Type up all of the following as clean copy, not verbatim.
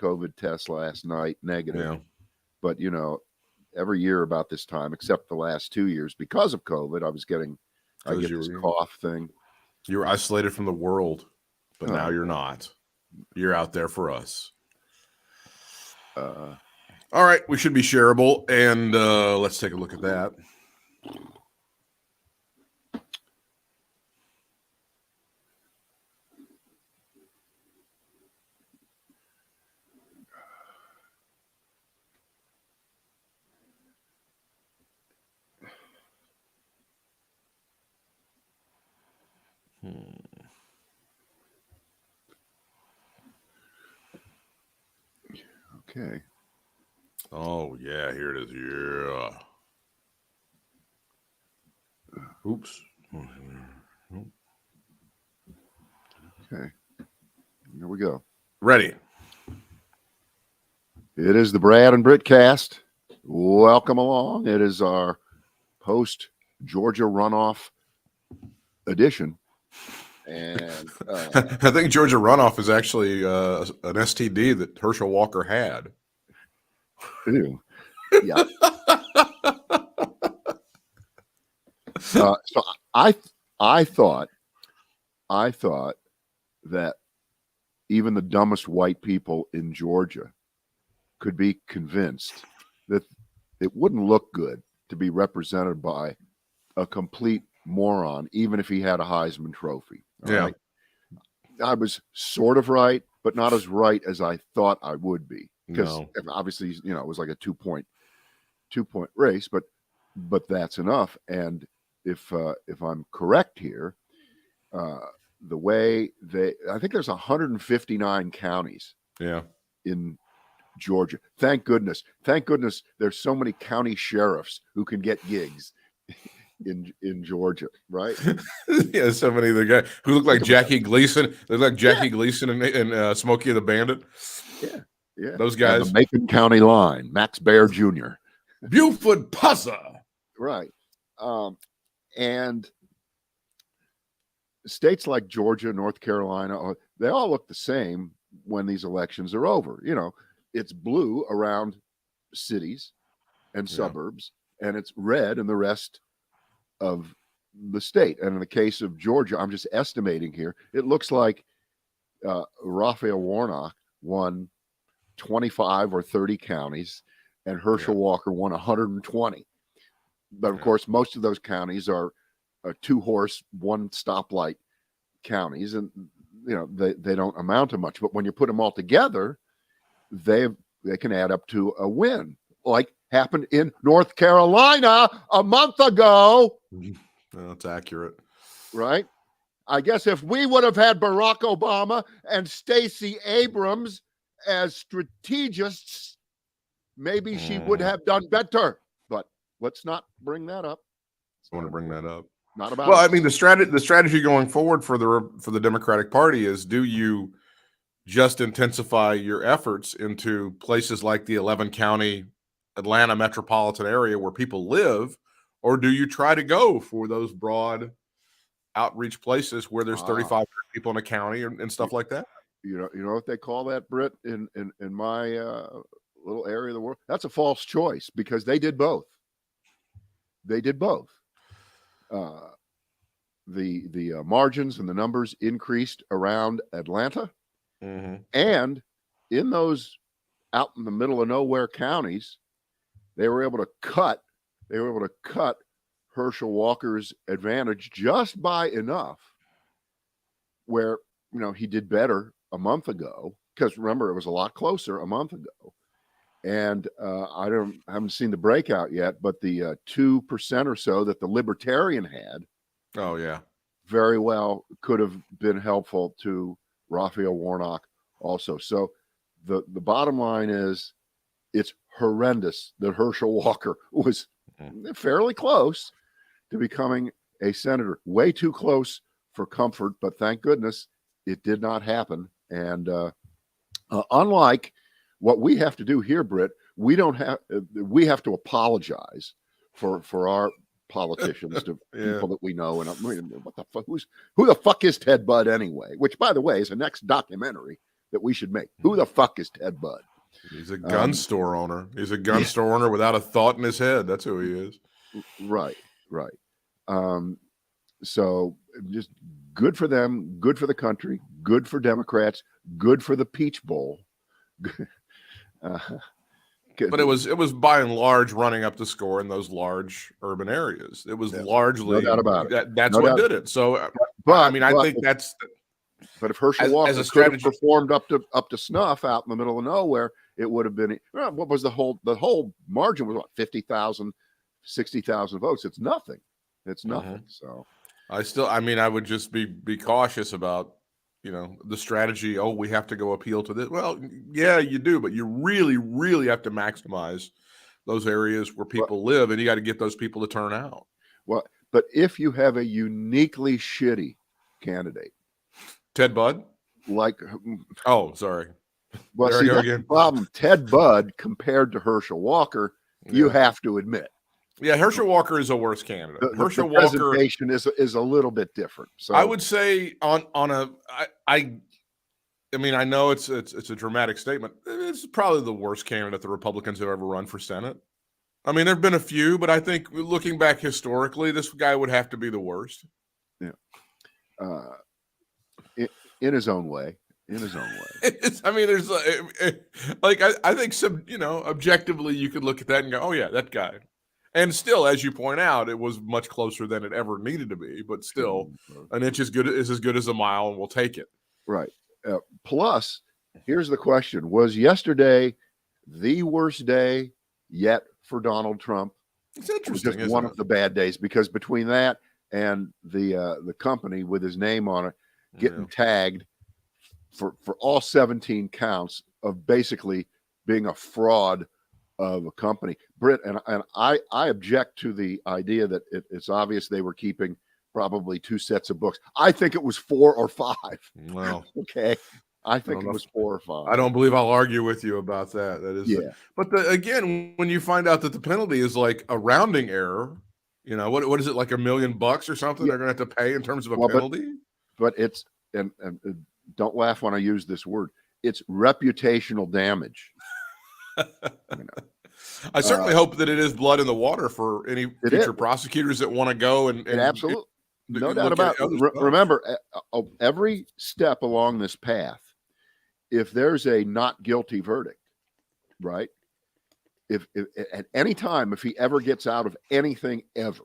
COVID test last night, negative. Yeah. But, every year about this time, except the last 2 years, because of COVID, I get this cough thing. You were isolated from the world, but now you're not. You're out there for us. All right, we should be shareable, and let's take a look at that. Okay. Oh, yeah, here it is. Yeah. Oops. Okay. Here we go. Ready. It is the Brad and Britt cast. Welcome along. It is our post-Georgia runoff edition. And I think Georgia runoff is actually an STD that Herschel Walker had. Ew. Yeah. So I thought that even the dumbest white people in Georgia could be convinced that it wouldn't look good to be represented by a complete moron, even if he had a Heisman Trophy. Right? I was sort of right, but not as right as I thought I would be, because obviously, it was like a two-point race, but that's enough. And if I'm correct here, the way I think there's 159 counties in Georgia. Thank goodness there's so many county sheriffs who can get gigs in Georgia, right? Yeah, so many of the guys who look like Jackie Gleason. They look like Jackie Gleason and Smokey the Bandit. Yeah, those guys. And the Macon County line, Max Baer Jr. Buford Pussa. Right. And states like Georgia, North Carolina, they all look the same when these elections are over. It's blue around cities and suburbs, and it's red in the rest of the state. And in the case of Georgia, I'm just estimating here, it looks like Raphael Warnock won 25 or 30 counties, and Herschel Walker won 120. But of course, most of those counties are two-horse, one stoplight counties, and they don't amount to much. But when you put them all together, they can add up to a win, like happened in North Carolina a month ago. That's accurate, right? I guess if we would have had Barack Obama and Stacey Abrams as strategists, maybe she would have done better. But let's not bring that up. I want to bring that up. Not about. Well, I mean, the strategy going forward for the Democratic Party is: do you just intensify your efforts into places like the 11-county Atlanta metropolitan area where people live, or do you try to go for those broad outreach places where there's 3,500 people in a county and stuff like that? You know what they call that, Britt, in my little area of the world? That's a false choice, because they did both. The margins and the numbers increased around Atlanta, and in those out in the middle of nowhere counties, they were able to cut Herschel Walker's advantage just by enough where he did better a month ago, because remember, it was a lot closer a month ago. And I haven't seen the breakout yet, but the 2% or so that the Libertarian had, very well could have been helpful to Raphael Warnock also. So the bottom line is, it's horrendous that Herschel Walker was fairly close to becoming a senator. Way too close for comfort, but thank goodness it did not happen. And unlike what we have to do here, Britt, we have to apologize for our politicians to people that we know. And what the fuck? Who the fuck is Ted Budd anyway? Which, by the way, is the next documentary that we should make. Who the fuck is Ted Budd? He's a gun store owner. He's a gun store owner without a thought in his head. That's who he is. Right. So just good for them, good for the country, good for Democrats, good for the Peach Bowl. But it was by and large running up the score in those large urban areas. It was largely no doubt about it. That's what did it. So, I think that's. But if Herschel Walker could have performed up to snuff out in the middle of nowhere, it would have been. What was the whole margin was what, 50,000, 60,000 votes? It's nothing. It's nothing. So I would just be cautious about, the strategy. Oh, we have to go appeal to this. Well, yeah, you do, but you really, really have to maximize those areas where people live, and you got to get those people to turn out. Well, but if you have a uniquely shitty candidate, Ted Budd, sorry. Well, see, that's the problem. Ted Budd compared to Herschel Walker, you have to admit. Yeah, Herschel Walker is a worse candidate. Herschel Walker presentation is a little bit different. So I would say I know it's a dramatic statement. It's probably the worst candidate the Republicans have ever run for Senate. I mean, there've been a few, but I think looking back historically, this guy would have to be the worst. Yeah. In his own way. There's I think some, objectively you could look at that and go, oh yeah, that guy. And still, as you point out, it was much closer than it ever needed to be. But still, an inch is as good as a mile, and we'll take it. Right. Plus, here's the question: was yesterday the worst day yet for Donald Trump? It's interesting. It was just one of the bad days, because between that and the company with his name on it getting tagged for all 17 counts of basically being a fraud of a company. Britt, and I object to the idea that it's obvious they were keeping probably 2 sets of books. I think it was 4 or 5. Wow. Okay. I think it was 4 or 5. I don't believe I'll argue with you about that. That is, but again, when you find out that the penalty is like a rounding error, what is it, like $1 million or something they're going to have to pay in terms of a penalty? But it's and don't laugh when I use this word. It's reputational damage. I certainly hope that it is blood in the water for any future prosecutors that want to go and absolutely, no doubt about it. Remember, every step along this path, if there's a not guilty verdict, right? If at any time, if he ever gets out of anything ever,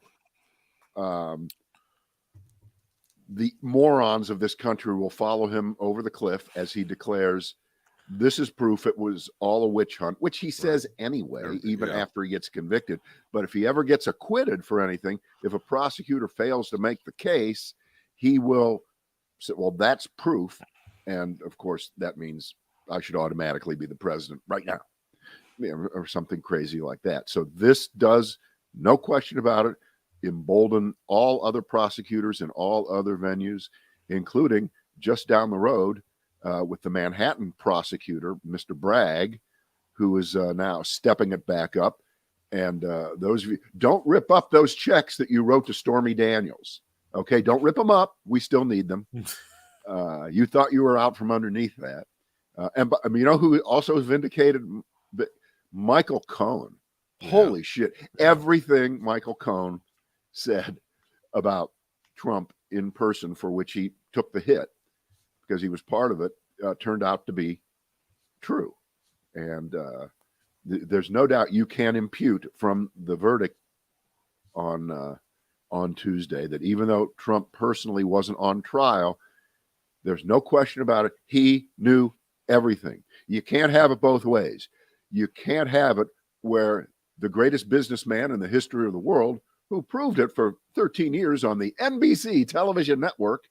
the morons of this country will follow him over the cliff as he declares, this is proof it was all a witch hunt, which he says anyway, even after he gets convicted. But if he ever gets acquitted for anything, if a prosecutor fails to make the case, he will say, well, that's proof. And of course, that means I should automatically be the president right now, or something crazy like that. So this does, no question about it, embolden all other prosecutors in all other venues, including just down the road with the Manhattan prosecutor, Mr. Bragg, who is now stepping it back up. And those of you, don't rip up those checks that you wrote to Stormy Daniels. Okay, don't rip them up. We still need them. You thought you were out from underneath that. And you know who also was vindicated? Michael Cohen. Holy shit. Everything Michael Cohen said about Trump in person, for which he took the hit because he was part of it, turned out to be true. And there's no doubt you can impute from the verdict on Tuesday that even though Trump personally wasn't on trial, there's no question about it. He knew everything. You can't have it both ways. You can't have it where the greatest businessman in the history of the world, who proved it for 13 years on the NBC television network,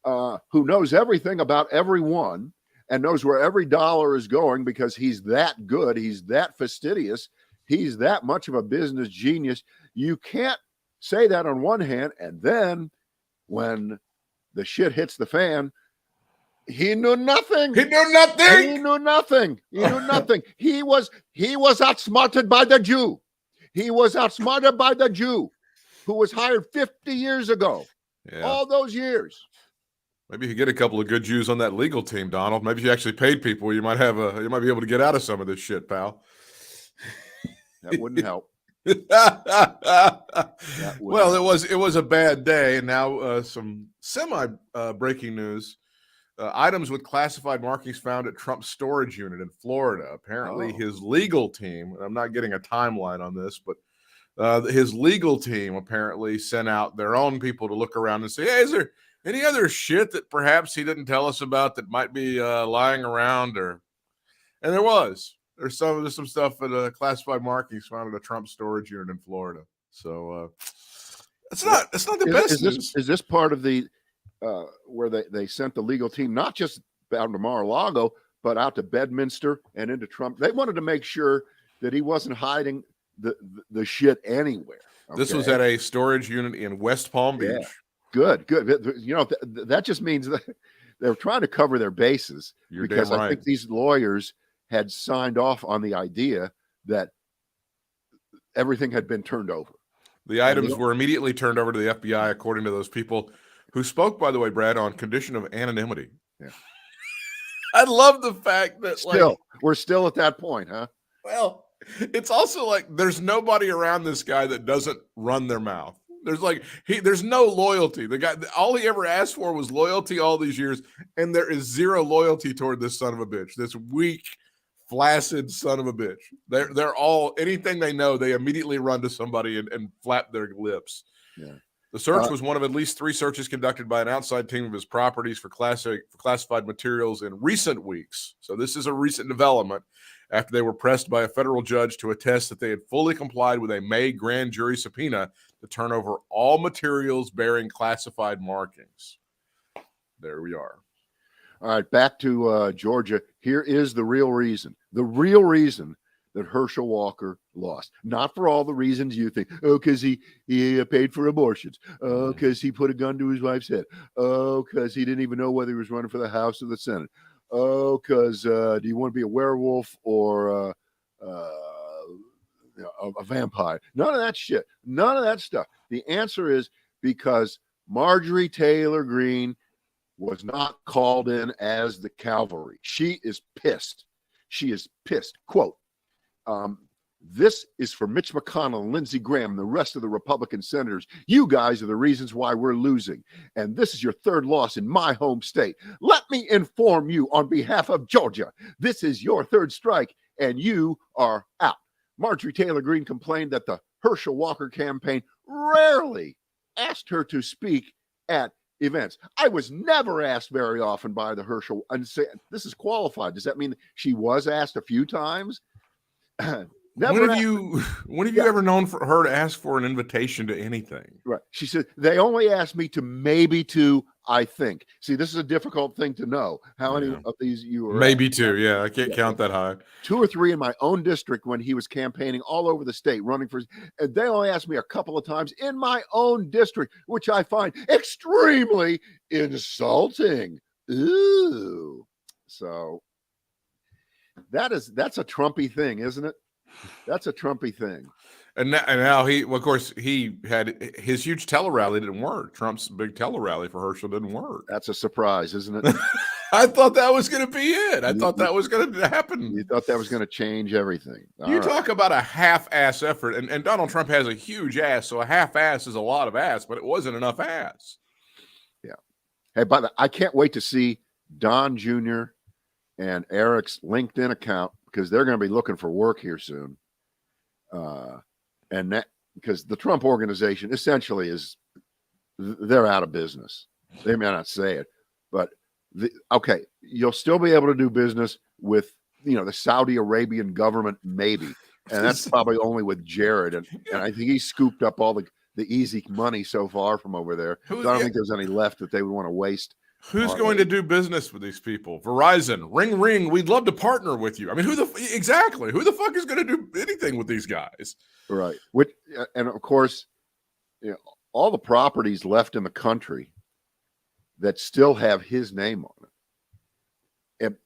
who knows everything about everyone and knows where every dollar is going because he's that good, he's that fastidious, he's that much of a business genius. You can't say that on one hand, and then when the shit hits the fan, he knew nothing. He knew nothing. He knew nothing. He knew nothing. He was outsmarted by the Jew. He was outsmarted by the Jew who was hired 50 years ago. All those years. Maybe you get a couple of good Jews on that legal team, Donald. Maybe if you actually paid people, you might be able to get out of some of this shit, pal. That wouldn't help. Well, it was a bad day, and now some semi breaking news. Items with classified markings found at Trump's storage unit in Florida. Apparently, his legal team, and I'm not getting a timeline on this, but his legal team apparently sent out their own people to look around and say, hey, is there any other shit that perhaps he didn't tell us about that might be lying around? And there's some stuff at classified markings found at a Trump storage unit in Florida. So it's not the best news. Is this part of the where they sent the legal team not just down to Mar-a-Lago, but out to Bedminster and into Trump? They wanted to make sure that he wasn't hiding the shit anywhere. Okay? This was at a storage unit in West Palm Beach. Yeah. Good. You know, that just means that they're trying to cover their bases. You're because damn right. I think these lawyers had signed off on the idea that everything had been turned over. The items were immediately turned over to the FBI, according to those people who spoke, by the way, Brad, on condition of anonymity. Yeah. I love the fact that we're still at that point, huh? Well, it's also like there's nobody around this guy that doesn't run their mouth. There's no loyalty. The guy, all he ever asked for was loyalty all these years, and there is zero loyalty toward this son of a bitch. This weak, flaccid son of a bitch. They're all, anything they know, they immediately run to somebody and flap their lips. Yeah. The search was one of at least 3 searches conducted by an outside team of his properties for classified materials in recent weeks. So this is a recent development after they were pressed by a federal judge to attest that they had fully complied with a May grand jury subpoena to turn over all materials bearing classified markings. There we are. All right, back to Georgia. Here is the real reason. The real reason that Herschel Walker lost. Not for all the reasons you think. Oh, because he paid for abortions. Oh, because he put a gun to his wife's head. Oh, because he didn't even know whether he was running for the House or the Senate. Oh, because do you want to be a werewolf or a vampire? None of that shit. None of that stuff. The answer is because Marjorie Taylor Greene was not called in as the cavalry. She is pissed. She is pissed. Quote, this is for Mitch McConnell and Lindsey Graham and the rest of the Republican senators. You guys are the reasons why we're losing. And this is your 3rd loss in my home state. Let me inform you on behalf of Georgia. This is your 3rd strike and you are out. Marjorie Taylor Greene complained that the Herschel Walker campaign rarely asked her to speak at events. I was never asked very often by the Herschel. And say, this is qualified. Does that mean she was asked a few times? When have you ever known for her to ask for an invitation to anything? Right. She said, they only asked me to maybe to, I think. See, this is a difficult thing to know. How many of these you were maybe at. 2. Yeah, I can't count that high. 2 or 3 in my own district when he was campaigning all over the state, running for, and they only asked me a couple of times in my own district, which I find extremely insulting. Ooh. So that's a Trumpy thing, isn't it? That's a Trumpy thing. And now of course, he had his huge tele-rally didn't work. Trump's big tele-rally for Herschel didn't work. That's a surprise, isn't it? I thought that was going to be it. I thought that was going to happen. You thought that was going to change everything. You talk about a half-ass effort, and Donald Trump has a huge ass, so a half-ass is a lot of ass, but it wasn't enough ass. Yeah. Hey, I can't wait to see Don Jr. and Eric's LinkedIn account because they're going to be looking for work here soon. And that because the Trump organization essentially they're out of business. They may not say it, but okay, you'll still be able to do business with the Saudi Arabian government, maybe, and that's probably only with Jared, and I think he scooped up all the easy money so far from over there. So I don't think there's any left that they would want to waste. Who's going to do business with these people? Verizon, ring, we'd love to partner with you. I mean, who the fuck is going to do anything with these guys? Right. And of course, all the properties left in the country that still have his name on it.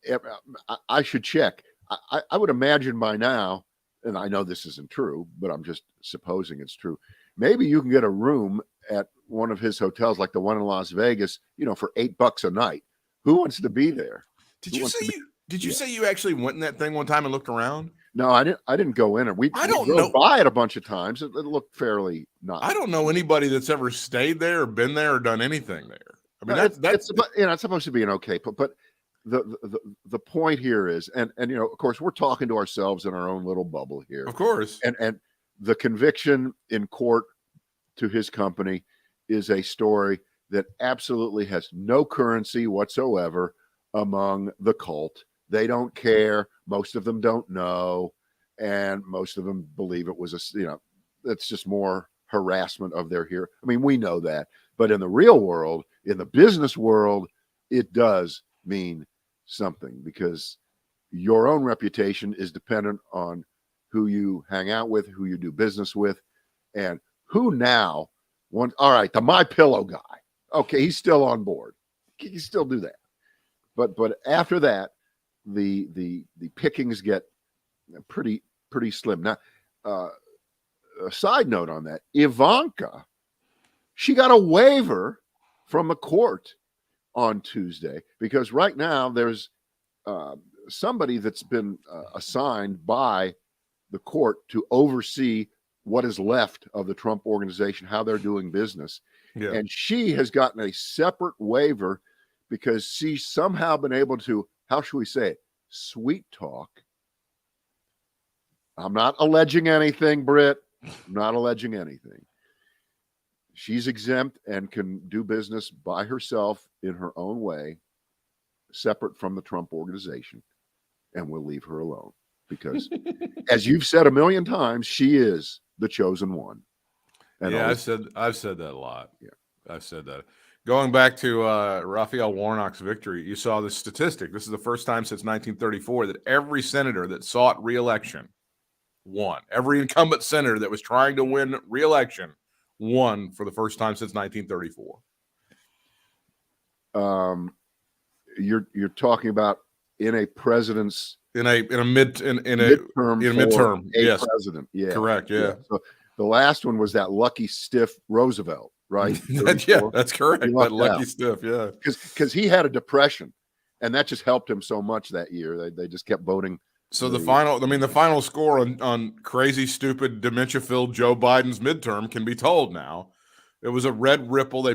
I should check. I would imagine by now, and I know this isn't true, but I'm just supposing it's true. Maybe you can get a room at one of his hotels, like the one in Las Vegas, for $8 a night. Who wants to be there? Did you say you actually went in that thing one time and looked around? No, I didn't go in it. We drove by it a bunch of times. It looked fairly nice. I don't know anybody that's ever stayed there or been there or done anything there. I mean, it's supposed to be an okay, but the point here is, and of course, we're talking to ourselves in our own little bubble here. Of course. And the conviction in court to his company is a story that absolutely has no currency whatsoever among the cult. They don't care. Most of them don't know. And most of them believe it was it's just more harassment of their hero. I mean, we know that. But in the real world, in the business world, it does mean something, because your own reputation is dependent on who you hang out with, who you do business with, and who now wants. All right, the My Pillow guy. Okay, he's still on board. He can still do that. But after that, the pickings get pretty slim. Now, a side note on that, Ivanka, she got a waiver from the court on Tuesday, because right now there's somebody that's been assigned by the court to oversee what is left of the Trump organization, how they're doing business. Yeah. And she has gotten a separate waiver because she's somehow been able to, how should we say it, sweet talk. I'm not alleging anything, Britt. I'm not alleging anything. She's exempt and can do business by herself in her own way, separate from the Trump organization, and we'll leave her alone because, as you've said a million times, she is the chosen one. And yeah, I've said that a lot. Yeah, I've said that. Going back to Raphael Warnock's victory, you saw the statistic. This is the first time since 1934 that every senator that sought re-election won. Every incumbent senator that was trying to win re-election won for the first time since 1934. You're talking about in a president's in a midterm, yes, president. Yeah, correct. Yeah. So the last one was that lucky stiff Roosevelt, right? Yeah, that's correct. That lucky stiff, yeah, because he had a depression, and that just helped him so much that year. They just kept voting. So the final score on crazy, stupid, dementia-filled Joe Biden's midterm can be told now. It was a red ripple. The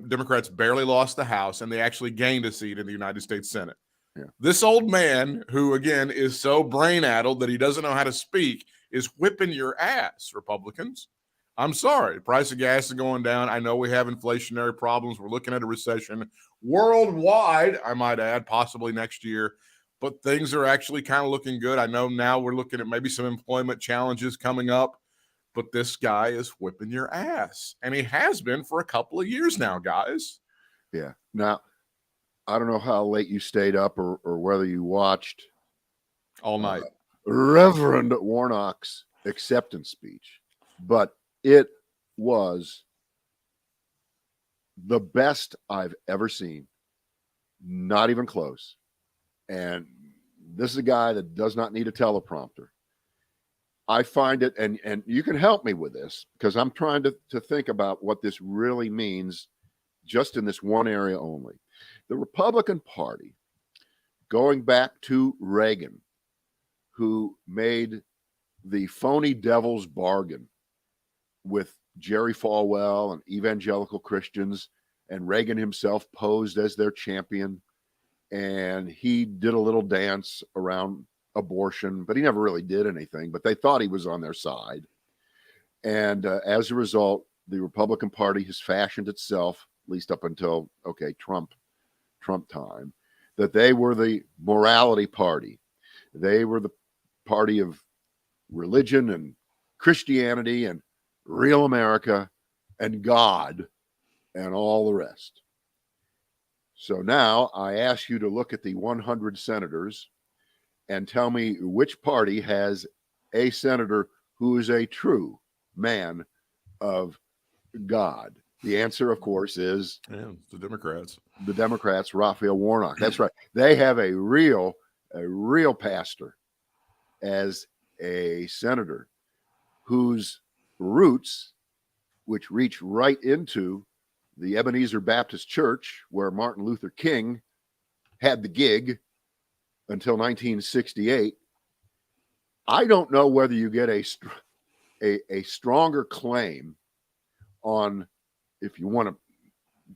Democrats barely lost the House, and they actually gained a seat in the United States Senate. Yeah. This old man, who again is so brain-addled that he doesn't know how to speak, is whipping your ass, Republicans. I'm sorry. The price of gas is going down. I know we have inflationary problems. We're looking at a recession worldwide, I might add, possibly next year. But things are actually kind of looking good. I know now we're looking at maybe some employment challenges coming up, but this guy is whipping your ass. And he has been for a couple of years now, guys. Yeah. Now, I don't know how late you stayed up or whether you watched all night Reverend Warnock's acceptance speech, but it was the best I've ever seen. Not even close. And this is a guy that does not need a teleprompter. I find it, and you can help me with this, because I'm trying to think about what this really means just in this one area only. The Republican Party, going back to Reagan, who made the phony devil's bargain with Jerry Falwell and evangelical Christians, and Reagan himself posed as their champion. And he did a little dance around abortion, but he never really did anything. But they thought he was on their side. And as a result, the Republican Party has fashioned itself, at least up until, Trump time, that they were the morality party. They were the party of religion and Christianity and real America and God and all the rest. So now I ask you to look at the 100 senators and tell me which party has a senator who is a true man of God. The answer, of course, is the Democrats. The Democrats, Raphael Warnock. That's right. They have a real pastor as a senator whose roots which reached right into the Ebenezer Baptist Church, where Martin Luther King had the gig until 1968. I don't know whether you get a stronger claim on, if you want to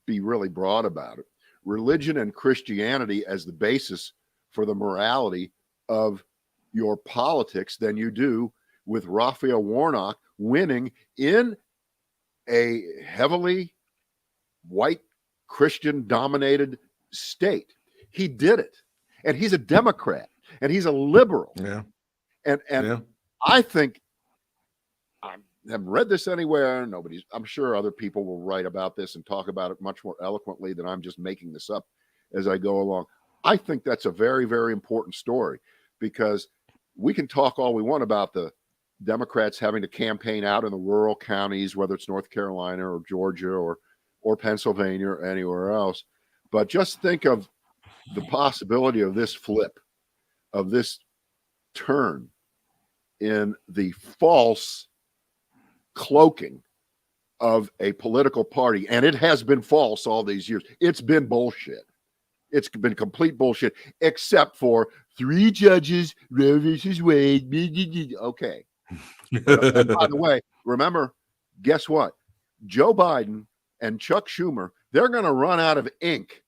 be really broad about it, religion and Christianity as the basis for the morality of your politics than you do with Raphael Warnock winning in a heavily white Christian dominated state. He did it. And he's a Democrat and he's a liberal. Yeah. And Yeah. I think, I haven't read this anywhere. I'm sure other people will write about this and talk about it much more eloquently than I'm just making this up as I go along. I think that's a very, very important story, because we can talk all we want about the Democrats having to campaign out in the rural counties, whether it's North Carolina or Georgia or Pennsylvania or anywhere else. But just think of the possibility of this flip, of this turn in the false cloaking of a political party. And it has been false all these years. It's been bullshit. It's been complete bullshit, except for 3 judges, Roe versus Wade. Okay. And by the way, remember, guess what? Joe Biden and Chuck Schumer, they're going to run out of ink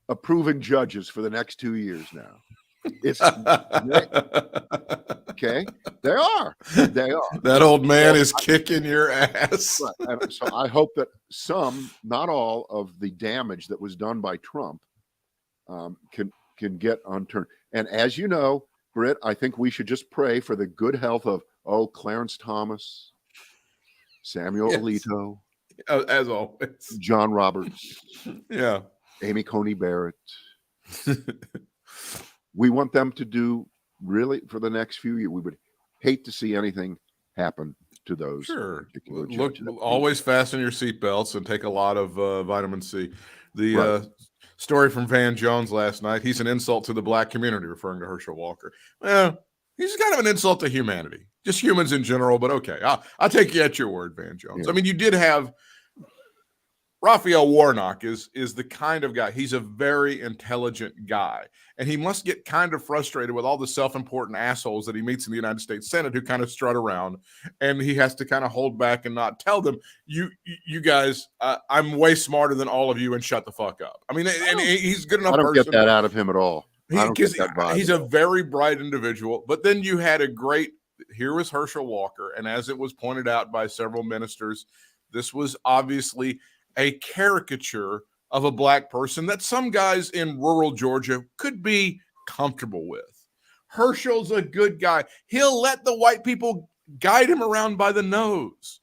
approving judges for the next 2 years now. It's okay. They are. That old man is kicking your ass. Right. And so I hope that some, not all, of the damage that was done by Trump can get unturned. And as you know, Britt, I think we should just pray for the good health of Clarence Thomas, Samuel Alito, as always, John Roberts, yeah, Amy Coney Barrett. We want them to do really for the next few years. We would hate to see anything happen to those. Sure. Look, always fasten your seatbelts and take a lot of vitamin C. The story from Van Jones last night, he's an insult to the black community, referring to Herschel Walker. Well, he's kind of an insult to humanity, just humans in general, but okay. I'll take you at your word, Van Jones. Yeah. I mean, you did have Raphael Warnock is the kind of guy, he's a very intelligent guy, and he must get kind of frustrated with all the self-important assholes that he meets in the United States Senate who kind of strut around, and he has to kind of hold back and not tell them, you guys, I'm way smarter than all of you, and shut the fuck up. I mean, and he's good enough. I don't get that out of him at all. He's a very bright individual, but then you had here was Herschel Walker, and as it was pointed out by several ministers, this was obviously a caricature of a black person that some guys in rural Georgia could be comfortable with. Herschel's a good guy. He'll let the white people guide him around by the nose.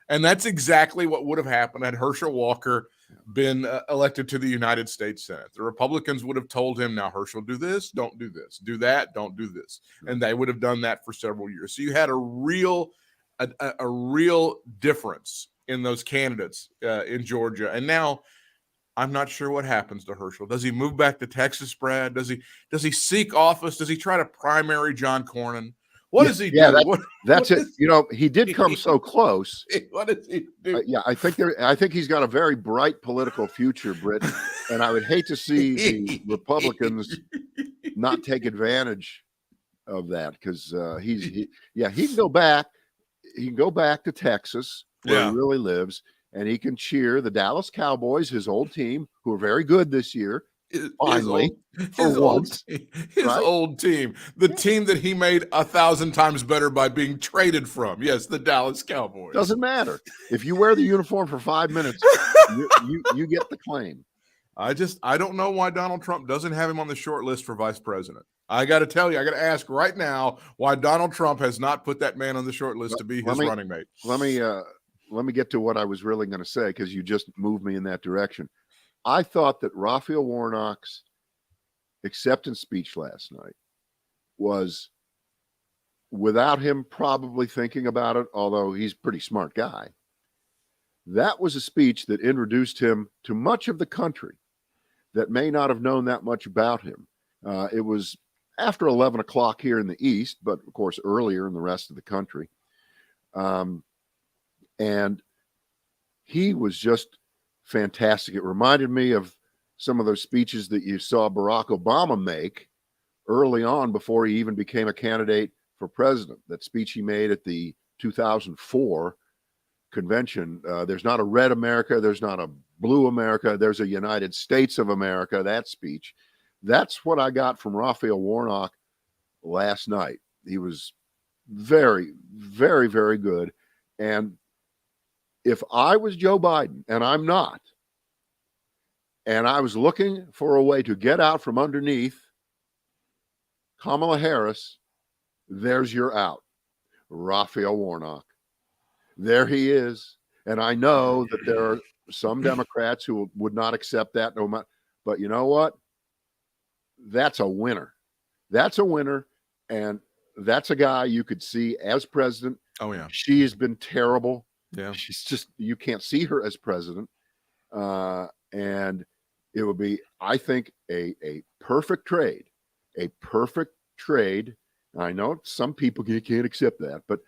And that's exactly what would have happened had Herschel Walker been elected to the United States Senate. The Republicans would have told him, now, Herschel, do this, don't do this, do that, don't do this. And they would have done that for several years. So you had a real difference in those candidates in Georgia. And now I'm not sure what happens to Herschel. Does he move back to Texas, Brad? Does he seek office? Does he try to primary John Cornyn? What does he do? That's it. He did come so close. What does he do? I think he's got a very bright political future, Britt. And I would hate to see the Republicans not take advantage of that, because he can go back. He can go back to Texas, where he really lives, and he can cheer the Dallas Cowboys, his old team, who are very good this year. Finally, his old team, the team that he made 1,000 times better by being traded from. Yes, the Dallas Cowboys. Doesn't matter if you wear the uniform for 5 minutes, you get the claim. I don't know why Donald Trump doesn't have him on the short list for vice president. I got to tell you, I got to ask right now why Donald Trump has not put that man on the short list to be his running mate. Let me get to what I was really going to say, because you just moved me in that direction. I thought that Raphael Warnock's acceptance speech last night was, without him probably thinking about it, although he's a pretty smart guy, that was a speech that introduced him to much of the country that may not have known that much about him. It was after 11 o'clock here in the East, but of course earlier in the rest of the country. And he was just fantastic. It reminded me of some of those speeches that you saw Barack Obama make early on before he even became a candidate for president. That speech he made at the 2004 convention. There's not a red America. There's not a blue America. There's a United States of America. That speech. That's what I got from Raphael Warnock last night. He was very, very, very good. And if I was Joe Biden, and I'm not, and I was looking for a way to get out from underneath Kamala Harris, there's your out. Raphael Warnock. There he is. And I know that there are some Democrats who would not accept that, no matter, but you know what? That's a winner. That's a winner. And that's a guy you could see as president. Oh, yeah. She has been terrible. Yeah. She's just, you can't see her as president. And it would be, I think, a perfect trade. A perfect trade. I know some people can't accept that, but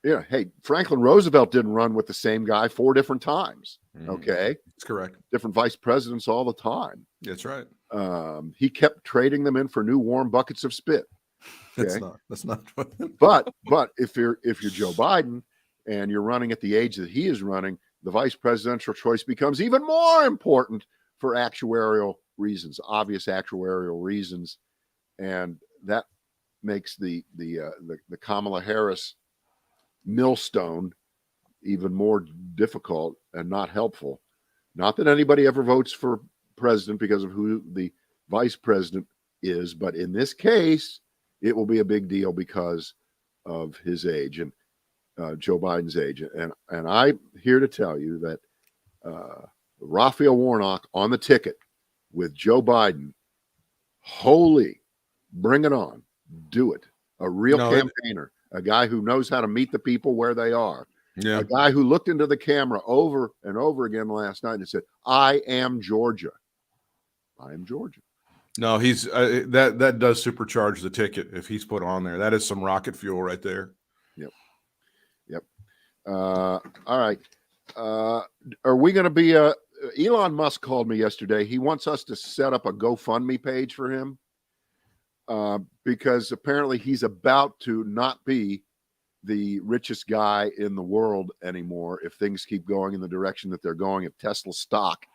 yeah, hey, Franklin Roosevelt didn't run with the same guy 4 different times. Okay. That's correct. Different vice presidents all the time. That's right. He kept trading them in for new warm buckets of spit. Okay? That's not but if you're Joe Biden and you're running at the age that he is running, the vice presidential choice becomes even more important for actuarial reasons, obvious actuarial reasons. And that makes the Kamala Harris millstone even more difficult and not helpful. Not that anybody ever votes for president because of who the vice president is, but in this case, it will be a big deal because of his age and Joe Biden's age. And I'm here to tell you that Raphael Warnock on the ticket with Joe Biden, holy, bring it on, do it. A real campaigner, a guy who knows how to meet the people where they are. Yeah. A guy who looked into the camera over and over again last night and said, I am Georgia. I am Georgia. No, he's that does supercharge the ticket if he's put on there. That is some rocket fuel right there. Yep. All right. Are we going to be Elon Musk called me yesterday. He wants us to set up a GoFundMe page for him because apparently he's about to not be the richest guy in the world anymore if things keep going in the direction that they're going, if Tesla stock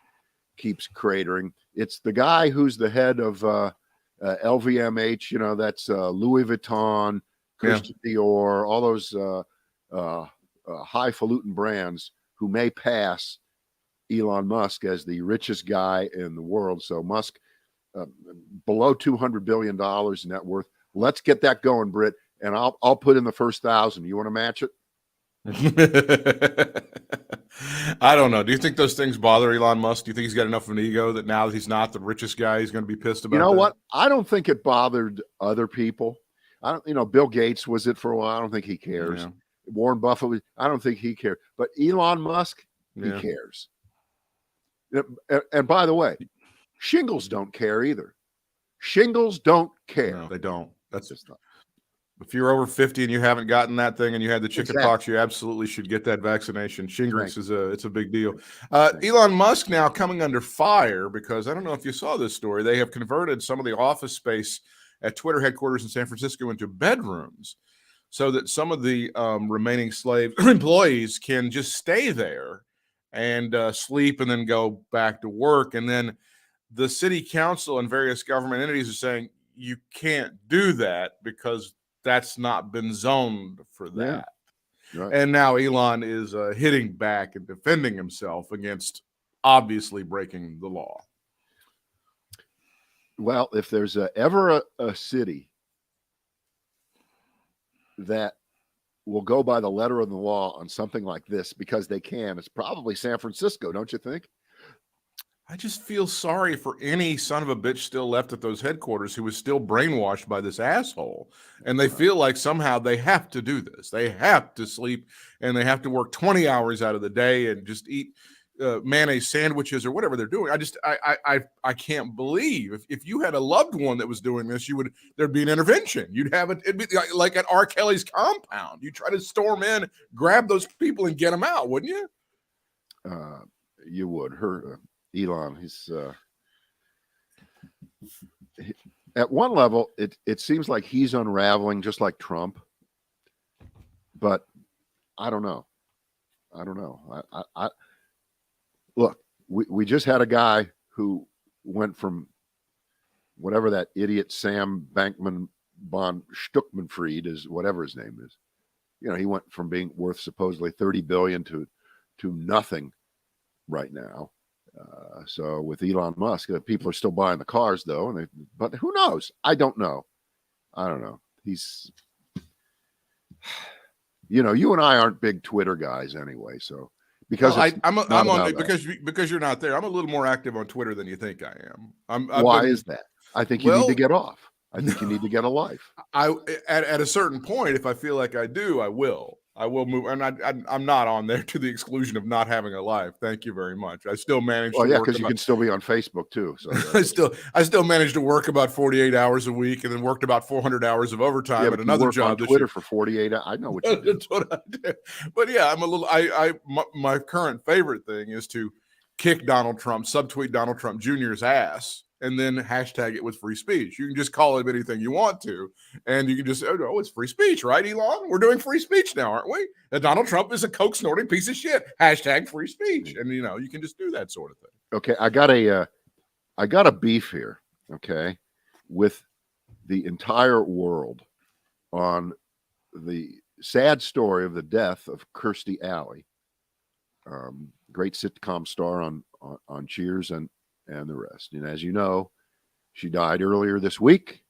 keeps cratering. It's the guy who's the head of LVMH, you know, that's Louis Vuitton, Christian Dior, all those highfalutin brands who may pass Elon Musk as the richest guy in the world. So Musk, below $200 billion in net worth. Let's get that going, Britt. And I'll put in the first 1,000. You want to match it? I don't know. Do you think those things bother Elon Musk? Do you think he's got enough of an ego that now that he's not the richest guy, he's going to be pissed about? You know that? what? I don't think it bothered other people. I don't. You know, Bill Gates was it for a while. I don't think he cares. Yeah. Warren Buffett. I don't think he cares. But Elon Musk, he cares. And by the way, shingles don't care either. Shingles don't care. No, they don't. That's just not. If you're over 50 and you haven't gotten that thing and you had the chicken pox, you absolutely should get that vaccination. Shingrix it's a big deal. Elon Musk now coming under fire because I don't know if you saw this story. They have converted some of the office space at Twitter headquarters in San Francisco into bedrooms so that some of the remaining slave employees can just stay there and sleep and then go back to work. And then the city council and various government entities are saying you can't do that because that's not been zoned for that. Yeah. Right. And now Elon is hitting back and defending himself against obviously breaking the law. Well, if there's ever a city that will go by the letter of the law on something like this because they can, it's probably San Francisco, don't you think? I just feel sorry for any son of a bitch still left at those headquarters who was still brainwashed by this asshole. And they feel like somehow they have to do this. They have to sleep and they have to work 20 hours out of the day and just eat mayonnaise sandwiches or whatever they're doing. I can't believe if you had a loved one that was doing this, there'd be an intervention. You'd have it'd be like at R. Kelly's compound. You try to storm in, grab those people, and get them out, wouldn't you? You would. Elon, he's at one level, it seems like he's unraveling just like Trump, but I don't know. I look, we just had a guy who went from whatever that idiot Sam Bankman Von Stuckmanfried is, whatever his name is. He went from being worth supposedly $30 billion to nothing right now. So with Elon Musk, people are still buying the cars though, but who knows? I don't know. He's, you and I aren't big Twitter guys anyway, so. Because because you're not there. I'm a little more active on Twitter than you think I am. Why is that? I think you need to get off. I think you need to get a life. At a certain point, if I feel like I do, I will move. And I'm not on there to the exclusion of not having a life. Thank you very much. I still manage. Well, because you can still be on Facebook too. So I still managed to work about 48 hours a week, and then worked about 400 hours of overtime at another job. On Twitter for 48 hours. I know what you do. That's what I do. But yeah, I'm a little. My current favorite thing is to kick Donald Trump, subtweet Donald Trump Jr.'s ass, and then hashtag it with free speech. You can just call it anything you want to, and you can just, oh, it's free speech, right, Elon? We're doing free speech now, aren't we? And Donald Trump is a coke-snorting piece of shit. Hashtag free speech. And, you can just do that sort of thing. Okay, I got a beef here, okay, with the entire world on the sad story of the death of Kirstie Alley, great sitcom star on Cheers and the rest. And as you know, she died earlier this week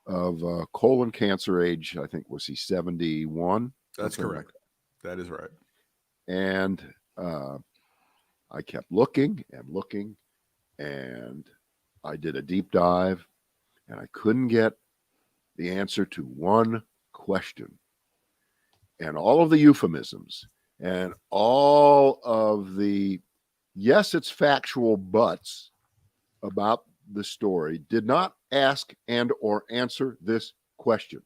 of colon cancer, age, I think, was he 71? That's correct. That is right. And I kept looking, and I did a deep dive, and I couldn't get the answer to one question. And all of the euphemisms and all of the, yes, it's factual buts about the story did not ask and or answer this question.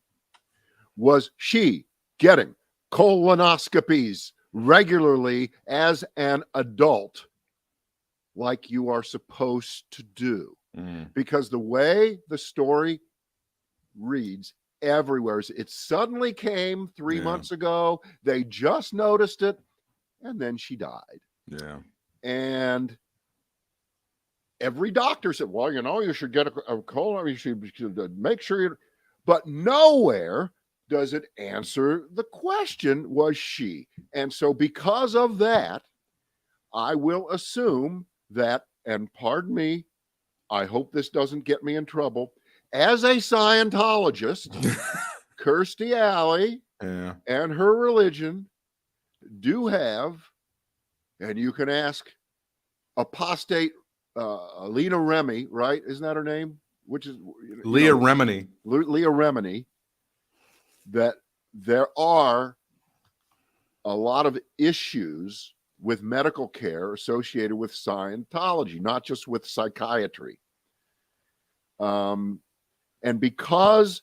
Was she getting colonoscopies regularly as an adult like you are supposed to do? Because the way the story reads everywhere is it suddenly came 3 months ago. They just noticed it, and then she died. Yeah. And every doctor said, well, you should get a colon, you should make sure you, but nowhere does it answer the question, was she? And so because of that, I will assume that, and pardon me, I hope this doesn't get me in trouble, as a Scientologist, Kirstie Alley and her religion do have, and you can ask apostate Lena Remy, right? Isn't that her name? Which is Leah Remini. Leah Remini, that there are a lot of issues with medical care associated with Scientology, not just with psychiatry. And because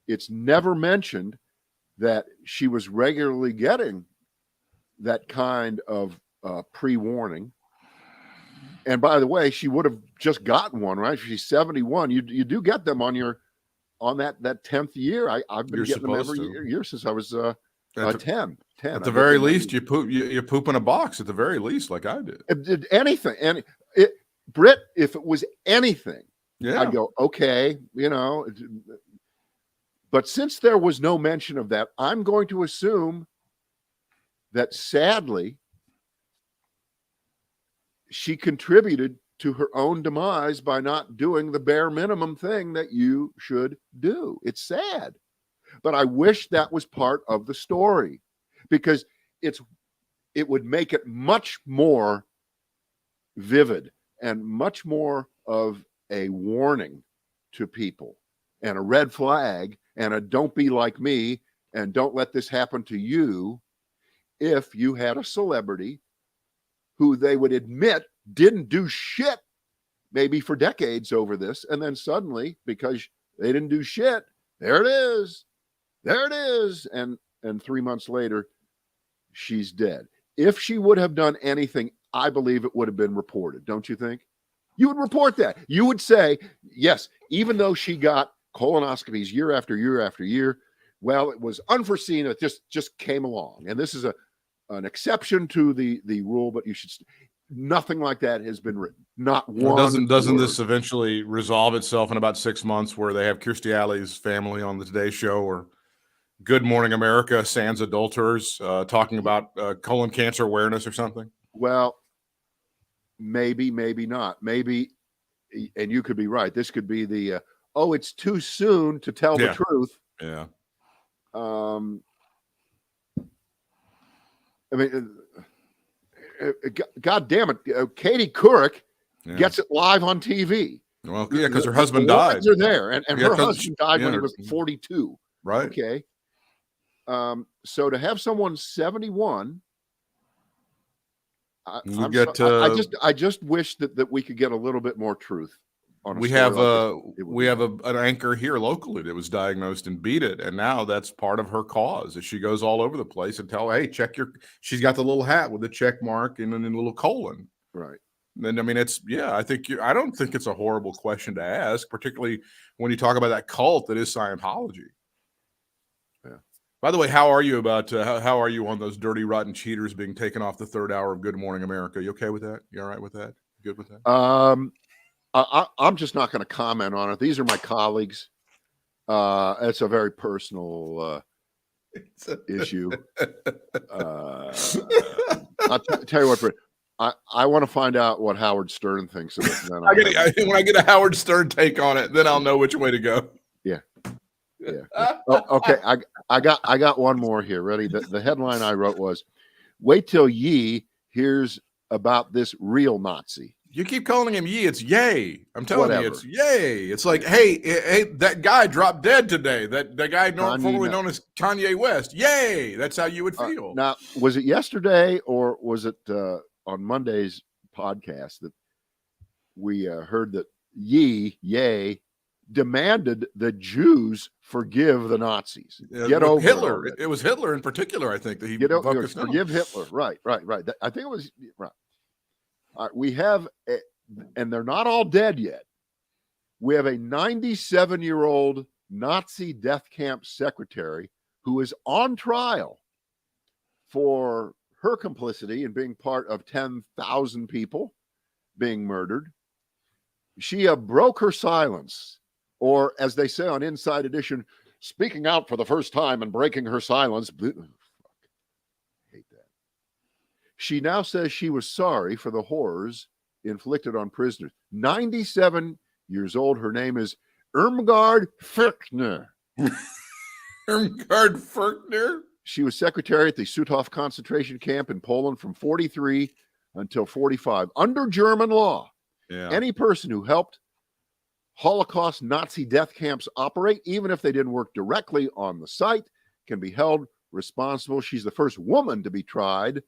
it's never mentioned that she was regularly getting that kind of pre-warning. And by the way, she would have just gotten one, right? She's 71. You do get them on that 10th year. I've been getting them every year since I was 10. At the very least, you poop in a box. At the very least, like I did. Anything, and Britt, if it was anything, I'd go, okay, But since there was no mention of that, I'm going to assume that sadly, she contributed to her own demise by not doing the bare minimum thing that you should do. It's sad, but I wish that was part of the story, because it would make it much more vivid and much more of a warning to people and a red flag and a don't be like me and don't let this happen to you if you had a celebrity who they would admit didn't do shit maybe for decades over this. And then suddenly, because they didn't do shit, there it is. There it is. And 3 months later, she's dead. If she would have done anything, I believe it would have been reported. Don't you think? You would report that. You would say, yes, even though she got colonoscopies year after year after year, well, it was unforeseen. It just came along. And this is an exception to the rule, but you should. Nothing like that has been written. Not one. Doesn't this eventually resolve itself in about 6 months, where they have Kirstie Alley's family on the Today Show or Good Morning America sans adulterers talking about colon cancer awareness or something? Well, maybe not. Maybe, and you could be right. This could be the it's too soon to tell the truth. Yeah. I mean, God damn it, Katie Couric gets it live on TV. Well, yeah, because her husband died. Are there, and her husband died when he was 42. Right. Okay. So to have someone 71, I just wish that we could get a little bit more truth. We have an anchor here locally that was diagnosed and beat it, and now that's part of her cause. Is she goes all over the place and tell, hey, check she's got the little hat with the check mark and then a little colon. Right. And I mean, I don't think it's a horrible question to ask, particularly when you talk about that cult that is Scientology. Yeah. By the way, how are you about how are you on those dirty, rotten cheaters being taken off the third hour of Good Morning America? You okay with that? You all right with that? Good with that? I'm just not going to comment on it. These are my colleagues. It's a very personal issue. I'll tell you what, Britt, I want to find out what Howard Stern thinks of it. When I get a Howard Stern take on it, then I'll know which way to go. Yeah. Okay. I got one more here. Ready? The headline I wrote was, "Wait till Ye hears about this real Nazi." You keep calling him Ye. It's Yay. I'm telling you, it's Yay. It's like, hey, that guy dropped dead today. That guy formerly known as Kanye West. Yay. That's how you would feel. Now, was it yesterday or was it on Monday's podcast that we heard that Yay, demanded the Jews forgive the Nazis? Get over Hitler. It was Hitler in particular, I think, that he forgive Hitler. Right. I think it was right. We have, and they're not all dead yet. We have a 97-year-old Nazi death camp secretary who is on trial for her complicity in being part of 10,000 people being murdered. She broke her silence, or as they say on Inside Edition, speaking out for the first time and breaking her silence. She now says she was sorry for the horrors inflicted on prisoners. 97 years old. Her name is Irmgard Fürkner. Irmgard Fürkner? She was secretary at the Suthof concentration camp in Poland from 43 until 45. Under German law, any person who helped Holocaust Nazi death camps operate, even if they didn't work directly on the site, can be held responsible. She's the first woman to be tried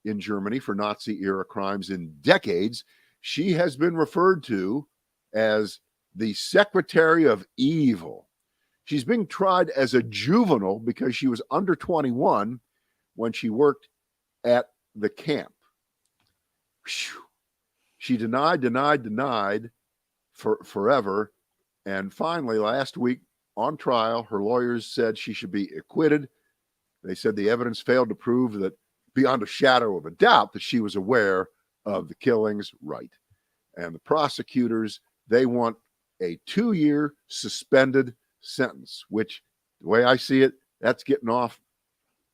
in Germany for Nazi-era crimes in decades. She has been referred to as the Secretary of Evil. She's being tried as a juvenile because she was under 21 when she worked at the camp. Whew. She denied for forever. And finally, last week on trial, her lawyers said she should be acquitted. They said the evidence failed to prove that beyond a shadow of a doubt that she was aware of the killings. Right. And the prosecutors, they want a 2-year suspended sentence, which the way I see it, that's getting off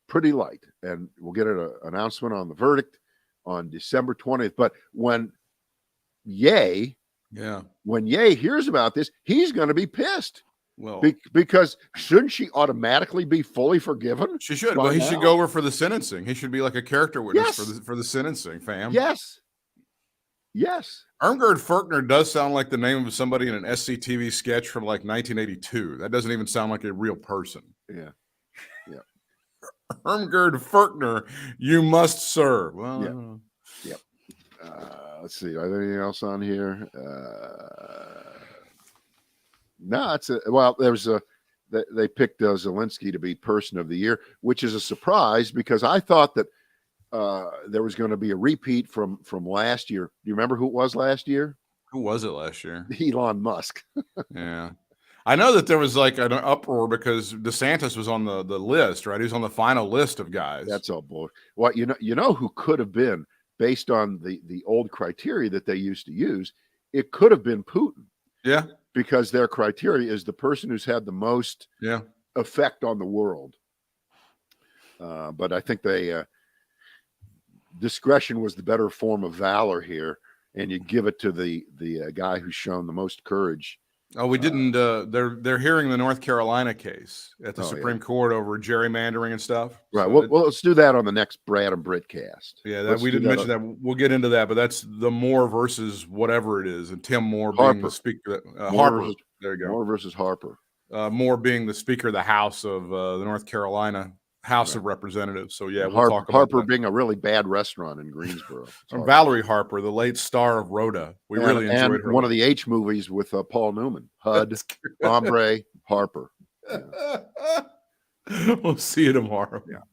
pretty light. And we'll get an announcement on the verdict on December 20th. But when Ye hears about this, he's going to be pissed. Well, because shouldn't she automatically be fully forgiven? She should. Well, he should go over for the sentencing. He should be like a character witness for the sentencing, fam. Yes. Irmgard Fürkner does sound like the name of somebody in an SCTV sketch from like 1982. That doesn't even sound like a real person. Yeah. Irmgard Fürkner, you must serve. Well, Let's see. Are there anything else on here? No, they picked Zelensky to be Person of the Year, which is a surprise because I thought that there was going to be a repeat from last year. Do you remember who it was last year? Who was it last year? Elon Musk. Yeah. I know that there was like an uproar because DeSantis was on the list, right? He was on the final list of guys. That's all bull. Well, you know who could have been, based on the old criteria that they used to use, it could have been Putin. Yeah. Because their criteria is the person who's had the most effect on the world. But I think discretion was the better form of valor here, and you give it to the guy who's shown the most courage. Oh, we didn't. They're hearing the North Carolina case at the Supreme Court over gerrymandering and stuff. Right. So well, let's do that on the next Brad and Britt cast. Yeah, we didn't mention that. We'll get into that, but that's the Moore versus whatever it is, and Tim Moore being the speaker. Harper. There you go. Moore versus Harper. Moore being the Speaker of the House of the North Carolina House of Representatives. So yeah, we'll talk about Harper that. being a really bad restaurant in Greensboro. Valerie Harper, the late star of Rhoda. We really enjoyed her. One of the H movies with Paul Newman. HUD, Hombre, Harper. Yeah. We'll see you tomorrow. Yeah.